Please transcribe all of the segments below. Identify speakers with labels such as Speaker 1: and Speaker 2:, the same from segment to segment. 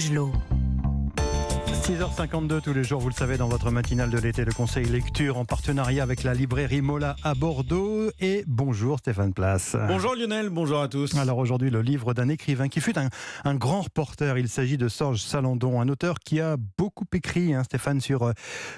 Speaker 1: Gelot.
Speaker 2: 6h52 tous les jours, vous le savez, dans votre matinale de l'été, le conseil lecture en partenariat avec la librairie Mola à Bordeaux. Et bonjour Stéphane Place.
Speaker 3: Bonjour Lionel, bonjour à tous.
Speaker 2: Alors aujourd'hui, le livre d'un écrivain qui fut un grand reporter. Il s'agit de Sorge Chalandon, un auteur qui a beaucoup écrit, Stéphane, sur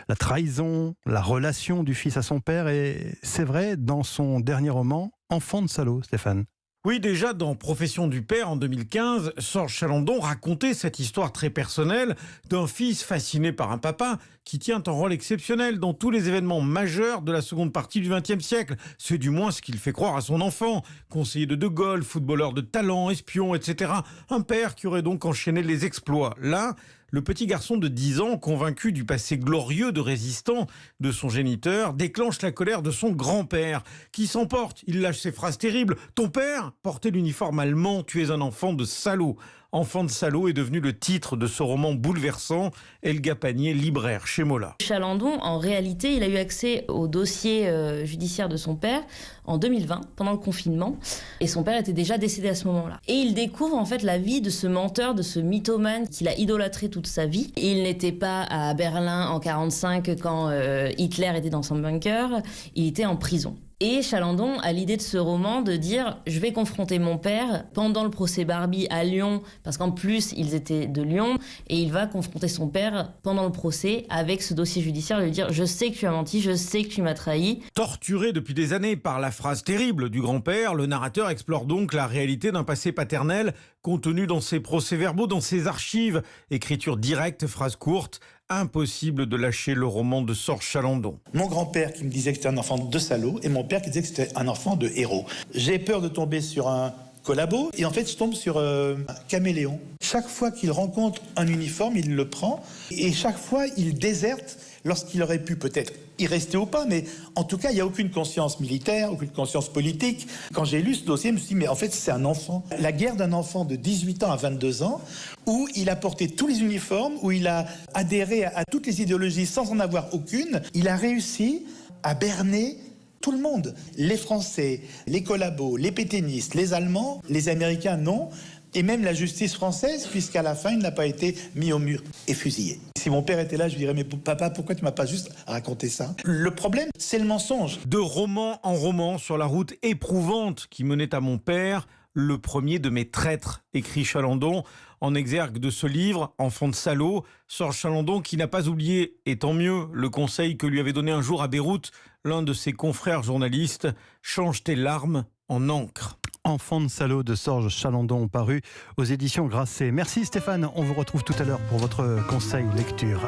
Speaker 2: la trahison, la relation du fils à son père. Et c'est vrai, dans son dernier roman, Enfant de salaud, Stéphane.
Speaker 3: Oui, déjà dans Profession du père en 2015, Sorge Chalandon racontait cette histoire très personnelle d'un fils fasciné par un papa qui tient un rôle exceptionnel dans tous les événements majeurs de la seconde partie du XXe siècle. C'est du moins ce qu'il fait croire à son enfant. Conseiller de Gaulle, footballeur de talent, espion, etc. Un père qui aurait donc enchaîné les exploits. Là, le petit garçon de 10 ans, convaincu du passé glorieux de résistant de son géniteur, déclenche la colère de son grand-père, qui s'emporte. Il lâche ses phrases terribles. « Ton père portait l'uniforme allemand, tu es un enfant de salaud ». Enfant de salaud est devenu le titre de ce roman bouleversant. Elga Panier, libraire chez Mola.
Speaker 4: Chalandon, en réalité, il a eu accès au dossier judiciaire de son père en 2020, pendant le confinement. Et son père était déjà décédé à ce moment-là. Et il découvre en fait la vie de ce menteur, de ce mythomane qu'il a idolâtré toute sa vie. Et il n'était pas à Berlin en 1945 quand Hitler était dans son bunker. Il était en prison. Et Chalandon a l'idée de ce roman de dire « Je vais confronter mon père pendant le procès Barbie à Lyon », parce qu'en plus, ils étaient de Lyon, et il va confronter son père pendant le procès avec ce dossier judiciaire, lui dire « Je sais que tu as menti, je sais que tu m'as trahi ».
Speaker 3: Torturé depuis des années par la phrase terrible du grand-père, le narrateur explore donc la réalité d'un passé paternel contenu dans ses procès-verbaux, dans ses archives. Écriture directe, phrase courte. Impossible de lâcher le roman de Sorge Chalandon.
Speaker 5: Mon grand-père qui me disait que j'étais un enfant de salaud et mon père qui disait que c'était un enfant de héros. J'ai peur de tomber sur un collabo et en fait je tombe sur un caméléon. Chaque fois qu'il rencontre un uniforme, il le prend et chaque fois il déserte lorsqu'il aurait pu peut-être y rester ou pas, mais en tout cas, il n'y a aucune conscience militaire, aucune conscience politique. Quand j'ai lu ce dossier, je me suis dit, mais en fait, c'est un enfant. La guerre d'un enfant de 18 ans à 22 ans, où il a porté tous les uniformes, où il a adhéré à toutes les idéologies sans en avoir aucune. Il a réussi à berner tout le monde. Les Français, les collabos, les pétainistes, les Allemands, les Américains, non. Et même la justice française, puisqu'à la fin, il n'a pas été mis au mur et fusillé. Si mon père était là, je lui dirais, mais papa, pourquoi tu m'as pas juste raconté ça? Le problème, c'est le mensonge.
Speaker 3: De roman en roman, sur la route éprouvante qui menait à mon père, le premier de mes traîtres, écrit Chalandon, en exergue de ce livre, Enfant de salaud, Sorge Chalandon qui n'a pas oublié, et tant mieux, le conseil que lui avait donné un jour à Beyrouth l'un de ses confrères journalistes, change tes larmes en encre.
Speaker 2: Enfant de salaud de Sorge Chalandon, paru aux éditions Grasset. Merci Stéphane, on vous retrouve tout à l'heure pour votre conseil lecture.